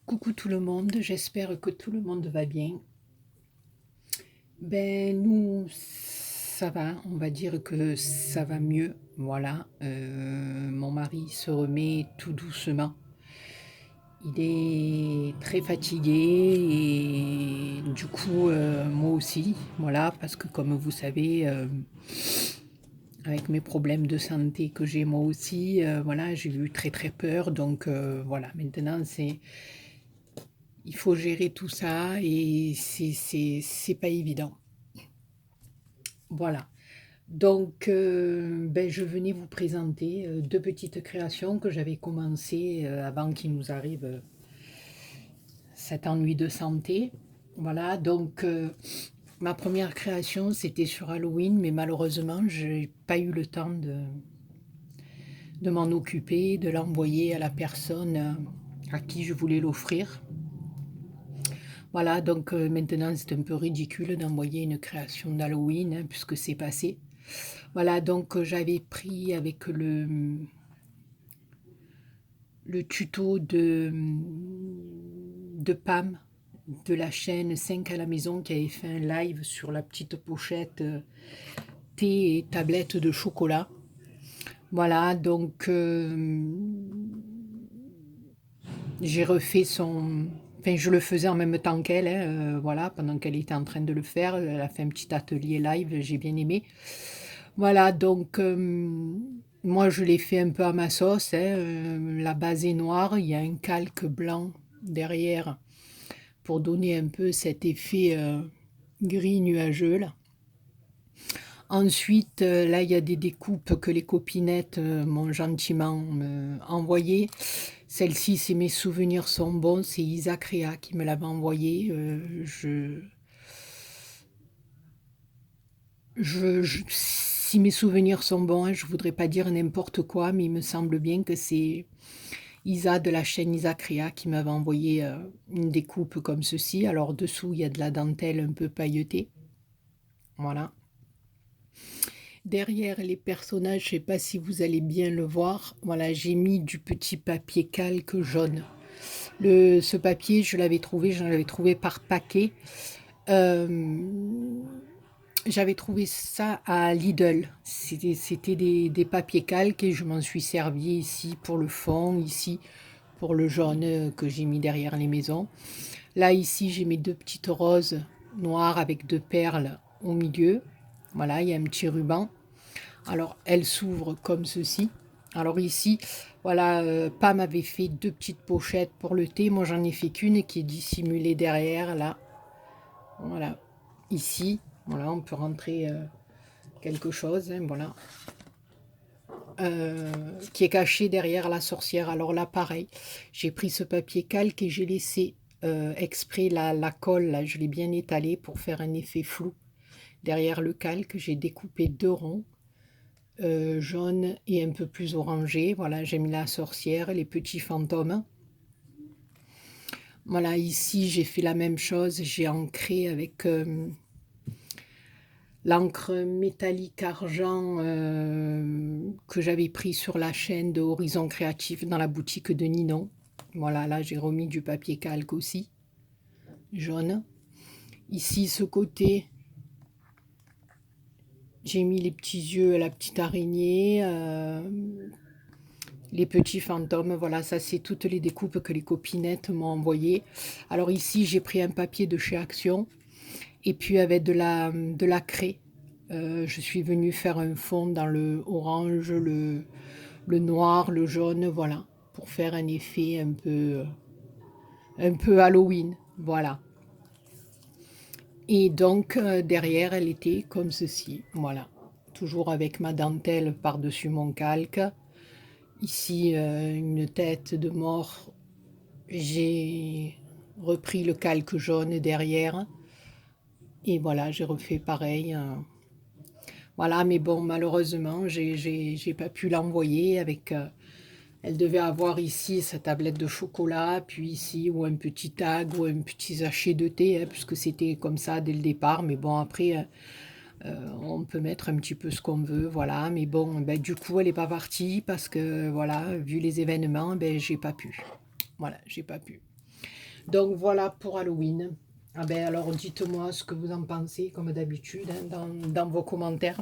Coucou tout le monde, j'espère que tout le monde va bien. Ben nous, ça va, on va dire que ça va mieux, voilà. Mon mari se remet tout doucement. Il est très fatigué et du coup, moi aussi, voilà, parce que comme vous savez, avec mes problèmes de santé que j'ai moi aussi, voilà, j'ai eu très très peur. Donc voilà, maintenant il faut gérer tout ça et c'est pas évident. Voilà. Donc, ben, je venais vous présenter deux petites créations que j'avais commencées avant qu'il nous arrive cet ennui de santé. Voilà, donc ma première création c'était sur Halloween, mais malheureusement, j'ai pas eu le temps de m'en occuper, de l'envoyer à la personne à qui je voulais l'offrir. Voilà, donc maintenant c'est un peu ridicule d'envoyer une création d'Halloween, hein, puisque c'est passé. Voilà, donc j'avais pris avec le tuto de Pam de la chaîne 5 à la maison qui avait fait un live sur la petite pochette thé et tablette de chocolat. Voilà, donc j'ai refait son... Enfin, je le faisais en même temps qu'elle, hein, voilà, pendant qu'elle était en train de le faire. Elle a fait un petit atelier live, j'ai bien aimé. Voilà, donc moi je l'ai fait un peu à ma sauce, hein, la base est noire, il y a un calque blanc derrière pour donner un peu cet effet gris nuageux là. Ensuite, là, il y a des découpes que les copinettes m'ont gentiment envoyées. Celle-ci, c'est Mes souvenirs sont bons, c'est Isaac Réa qui me l'avait envoyé. Si mes souvenirs sont bons, hein, je voudrais pas dire n'importe quoi, mais il me semble bien que c'est Isa de la chaîne Isaac Réa qui m'avait envoyé une découpe comme ceci. Alors dessous, il y a de la dentelle un peu pailletée. Voilà. Derrière les personnages, je ne sais pas si vous allez bien le voir. Voilà, j'ai mis du petit papier calque jaune. Ce papier, j'en avais trouvé par paquet. Euh, J'avais trouvé ça à Lidl. C'était des papiers calques et je m'en suis servi ici pour le fond, ici pour le jaune que j'ai mis derrière les maisons. Là, ici, j'ai mes deux petites roses noires avec deux perles au milieu. Voilà, il y a un petit ruban. Alors, elle s'ouvre comme ceci. Alors ici, voilà, Pam avait fait deux petites pochettes pour le thé. Moi, j'en ai fait qu'une qui est dissimulée derrière, là. Voilà, ici. Voilà, on peut rentrer quelque chose, hein, voilà. Qui est caché derrière la sorcière. Alors là, pareil, j'ai pris ce papier calque et j'ai laissé exprès la colle, là, je l'ai bien étalée pour faire un effet flou. Derrière le calque, j'ai découpé deux ronds jaune et un peu plus orangé. Voilà, j'ai mis la sorcière, les petits fantômes. Voilà, ici j'ai fait la même chose, j'ai ancré avec l'encre métallique argent que j'avais pris sur la chaîne de Horizon Créatif dans la boutique de Ninon. Voilà, là j'ai remis du papier calque aussi, jaune. Ici, ce côté, j'ai mis les petits yeux, la petite araignée, les petits fantômes. Voilà, ça c'est toutes les découpes que les copinettes m'ont envoyées. Alors ici, j'ai pris un papier de chez Action et puis avec de la craie, je suis venue faire un fond dans le orange, le noir, le jaune, voilà, pour faire un peu Halloween, voilà. Et donc derrière, elle était comme ceci, voilà, toujours avec ma dentelle par-dessus mon calque. Ici, une tête de mort. J'ai repris le calque jaune derrière et voilà, j'ai refait pareil. Voilà, mais bon, malheureusement, j'ai pas pu l'envoyer avec. Elle devait avoir ici sa tablette de chocolat, puis ici, ou un petit tag, ou un petit sachet de thé, hein, puisque c'était comme ça dès le départ. Mais bon, après, on peut mettre un petit peu ce qu'on veut, voilà. Mais bon, ben, du coup, elle n'est pas partie parce que, voilà, vu les événements, ben, j'ai pas pu. Voilà, j'ai pas pu. Donc voilà pour Halloween. Ah ben alors dites-moi ce que vous en pensez, comme d'habitude, hein, dans vos commentaires.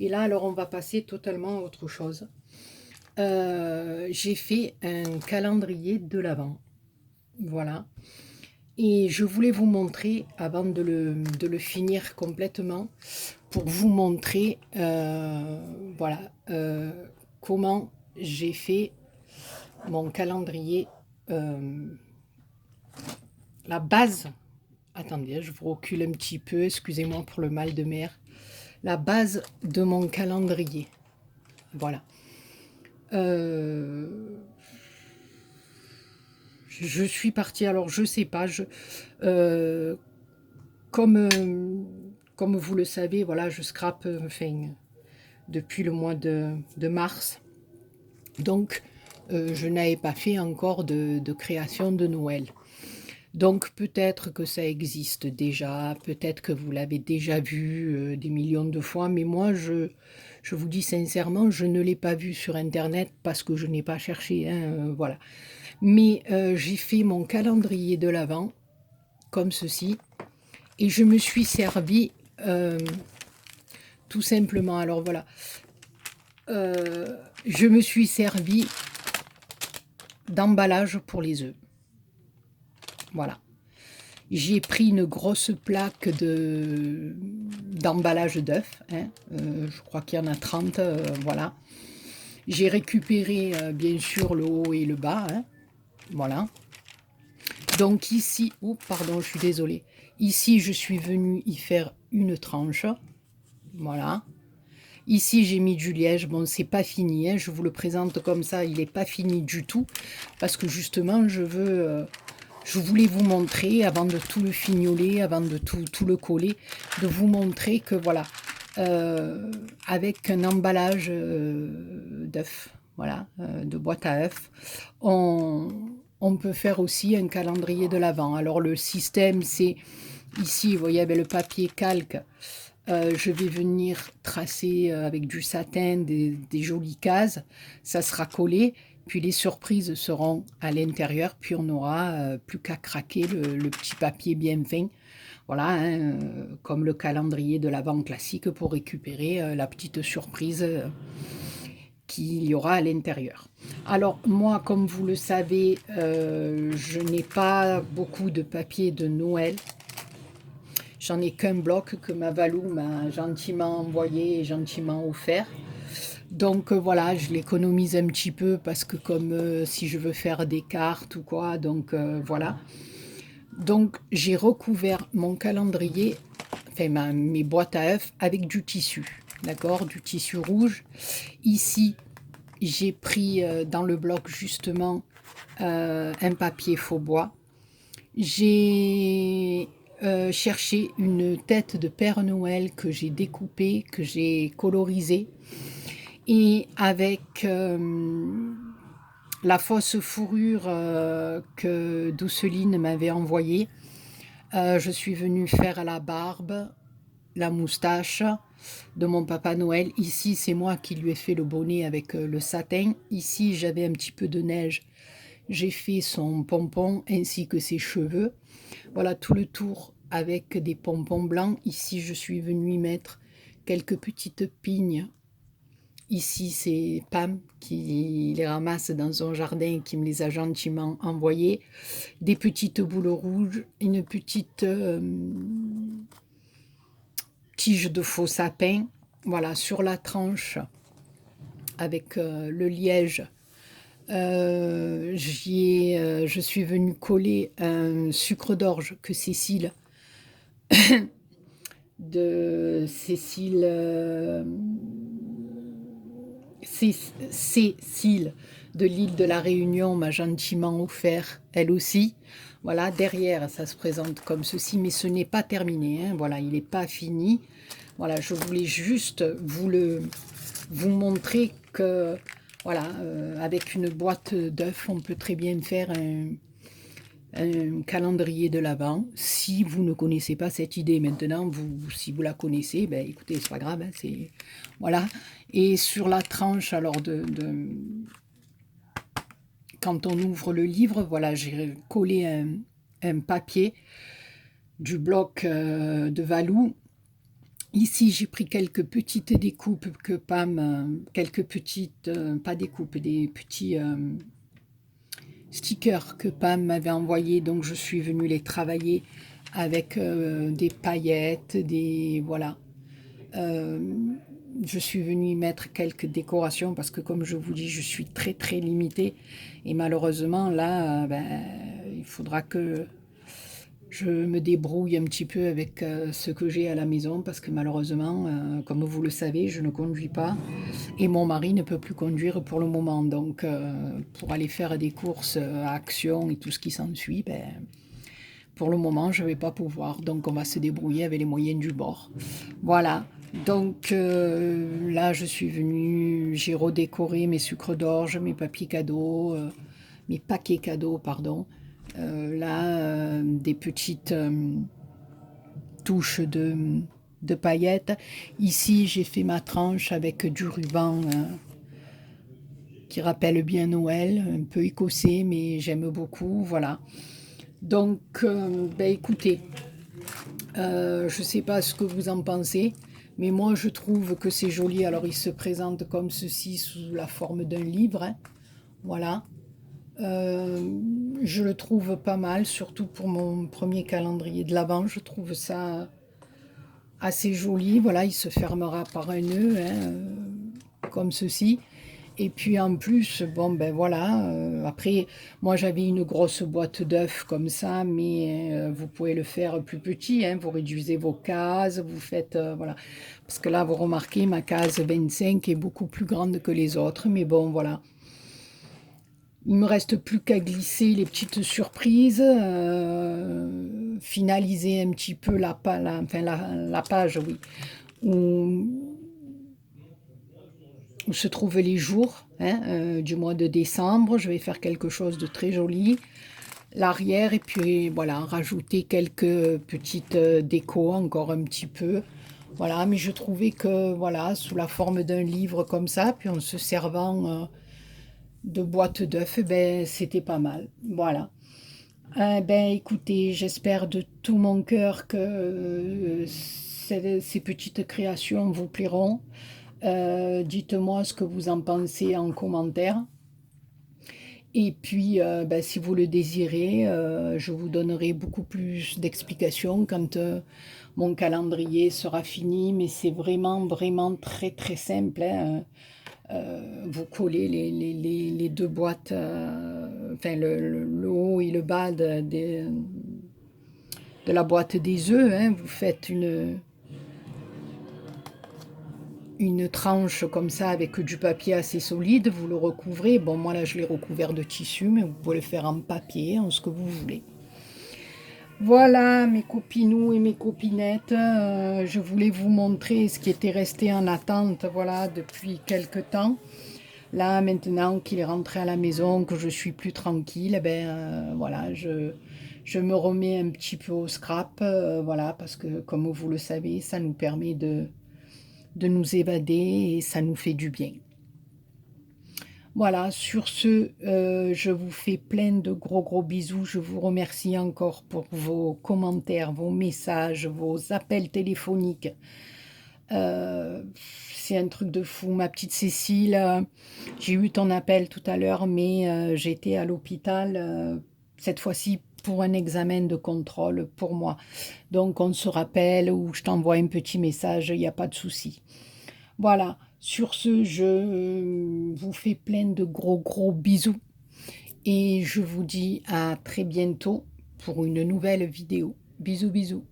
Et là, alors on va passer totalement à autre chose. J'ai fait un calendrier de l'Avent. Voilà. Et je voulais vous montrer, avant de le finir complètement, pour vous montrer voilà, comment j'ai fait mon calendrier, la base. Attendez, je vous recule un petit peu, excusez-moi pour le mal de mer. La base de mon calendrier. Voilà. Je suis partie, alors je sais pas, euh, comme, comme vous le savez, voilà, je scrape enfin, depuis le mois de mars. Donc, je n'avais pas fait encore de création de Noël. Donc, peut-être que ça existe déjà, peut-être que vous l'avez déjà vu des millions de fois, mais moi, je vous dis sincèrement, je ne l'ai pas vu sur Internet parce que je n'ai pas cherché, hein, voilà. Mais j'ai fait mon calendrier de l'Avent, comme ceci, et je me suis servi tout simplement, alors voilà, je me suis servi d'emballage pour les œufs. Voilà. J'ai pris une grosse plaque d'emballage d'œufs. Hein. Je crois qu'il y en a 30. Voilà. J'ai récupéré bien sûr le haut et le bas. Hein. Voilà. Donc ici, oh pardon, je suis désolée. Ici, je suis venue y faire une tranche. Voilà. Ici, j'ai mis du liège. Bon, c'est pas fini. Hein. Je vous le présente comme ça. Il n'est pas fini du tout. Parce que justement, je voulais vous montrer, avant de tout le fignoler, avant de tout le coller, de vous montrer que voilà, avec un emballage d'œufs, voilà, de boîte à œufs, on peut faire aussi un calendrier de l'Avent. Alors le système, c'est ici, vous voyez, avec le papier calque, je vais venir tracer avec du satin des jolies cases, ça sera collé, puis les surprises seront à l'intérieur, puis on n'aura plus qu'à craquer le petit papier bien fin, voilà, hein, comme le calendrier de l'Avent classique pour récupérer la petite surprise qu'il y aura à l'intérieur. Alors moi, comme vous le savez, je n'ai pas beaucoup de papier de Noël. J'en ai qu'un bloc que ma Valou m'a gentiment envoyé et gentiment offert. Donc voilà, je l'économise un petit peu parce que comme si je veux faire des cartes ou quoi, donc voilà. Donc j'ai recouvert mon calendrier, enfin mes boîtes à œufs avec du tissu, d'accord, du tissu rouge. Ici, j'ai pris dans le bloc justement un papier faux bois. J'ai cherché une tête de Père Noël que j'ai découpée, que j'ai colorisée. Et avec la fausse fourrure que Douceline m'avait envoyée, je suis venue faire la barbe, la moustache de mon Papa Noël. Ici, c'est moi qui lui ai fait le bonnet avec le satin. Ici, j'avais un petit peu de neige. J'ai fait son pompon ainsi que ses cheveux. Voilà tout le tour avec des pompons blancs. Ici, je suis venue y mettre quelques petites pignes. Ici, c'est Pam qui les ramasse dans son jardin et qui me les a gentiment envoyées. Des petites boules rouges, une petite tige de faux sapin. Voilà, sur la tranche avec le liège. Je suis venue coller un sucre d'orge que Cécile de Cécile Cécile de l'île de la Réunion m'a gentiment offert elle aussi. Voilà, derrière ça se présente comme ceci, mais ce n'est pas terminé, hein. Voilà, il n'est pas fini. Voilà, je voulais juste vous montrer que voilà, avec une boîte d'œufs, on peut très bien faire un calendrier de l'Avent. Si vous ne connaissez pas cette idée maintenant, si vous la connaissez, ben écoutez, c'est pas grave, hein, c'est voilà. Et sur la tranche alors quand on ouvre le livre, voilà, j'ai collé un papier du bloc de Valou. Ici, j'ai pris quelques petites découpes que Pam, quelques petites, pas découpes, des petits stickers que Pam m'avait envoyés, donc je suis venue les travailler avec des paillettes, des voilà. Euh, je suis venue y mettre quelques décorations parce que comme je vous dis, je suis très limitée et malheureusement là, il faudra que je me débrouille un petit peu avec ce que j'ai à la maison parce que malheureusement, comme vous le savez, je ne conduis pas et mon mari ne peut plus conduire pour le moment. Donc, pour aller faire des courses à Action et tout ce qui s'ensuit, pour le moment, je ne vais pas pouvoir. Donc, on va se débrouiller avec les moyens du bord. Voilà. Donc, là, je suis venue, j'ai redécoré mes sucres d'orge, mes papiers cadeaux, mes paquets cadeaux, pardon. Là, des petites touches de paillettes. Ici, j'ai fait ma tranche avec du ruban qui rappelle bien Noël, un peu écossais, mais j'aime beaucoup, voilà. Donc, écoutez, je ne sais pas ce que vous en pensez, mais moi, je trouve que c'est joli. Alors, il se présente comme ceci, sous la forme d'un livre, hein, voilà. Je le trouve pas mal, surtout pour mon premier calendrier de l'Avent. Je trouve ça assez joli. Voilà, il se fermera par un nœud, hein, comme ceci. Et puis en plus, bon ben voilà, après, moi j'avais une grosse boîte d'œufs comme ça, mais vous pouvez le faire plus petit, hein, vous réduisez vos cases, vous faites, voilà. Parce que là, vous remarquez, ma case 25 est beaucoup plus grande que les autres, mais bon, voilà. Il me reste plus qu'à glisser les petites surprises, finaliser un petit peu la page, oui, où, où se trouvent les jours, hein, du mois de décembre. Je vais faire quelque chose de très joli. L'arrière, et puis voilà, rajouter quelques petites décos, encore un petit peu. Voilà, mais je trouvais que, voilà, sous la forme d'un livre comme ça, puis en se servant de boîte d'œufs, c'était pas mal. Voilà. Écoutez, j'espère de tout mon cœur que ces petites créations vous plairont. Dites-moi ce que vous en pensez en commentaire. Et puis, si vous le désirez, je vous donnerai beaucoup plus d'explications quand mon calendrier sera fini. Mais c'est vraiment très simple, hein. Vous collez les deux boîtes, enfin le haut et le bas de la boîte des œufs, hein. Vous faites une tranche comme ça avec du papier assez solide, vous le recouvrez. Bon, moi là je l'ai recouvert de tissu, mais vous pouvez le faire en papier, en ce que vous voulez. Voilà mes copinous et mes copinettes, je voulais vous montrer ce qui était resté en attente, voilà, depuis quelque temps. Là, maintenant qu'il est rentré à la maison, que je suis plus tranquille, voilà, je me remets un petit peu au scrap, voilà, parce que comme vous le savez, ça nous permet de nous évader et ça nous fait du bien. Voilà, sur ce, je vous fais plein de gros bisous. Je vous remercie encore pour vos commentaires, vos messages, vos appels téléphoniques. Euh, c'est un truc de fou. Ma petite Cécile, j'ai eu ton appel tout à l'heure, mais j'étais à l'hôpital, cette fois-ci pour un examen de contrôle pour moi. Donc on se rappelle ou je t'envoie un petit message, il n'y a pas de souci. Voilà, sur ce, je vous fais plein de gros bisous et je vous dis à très bientôt pour une nouvelle vidéo. Bisous.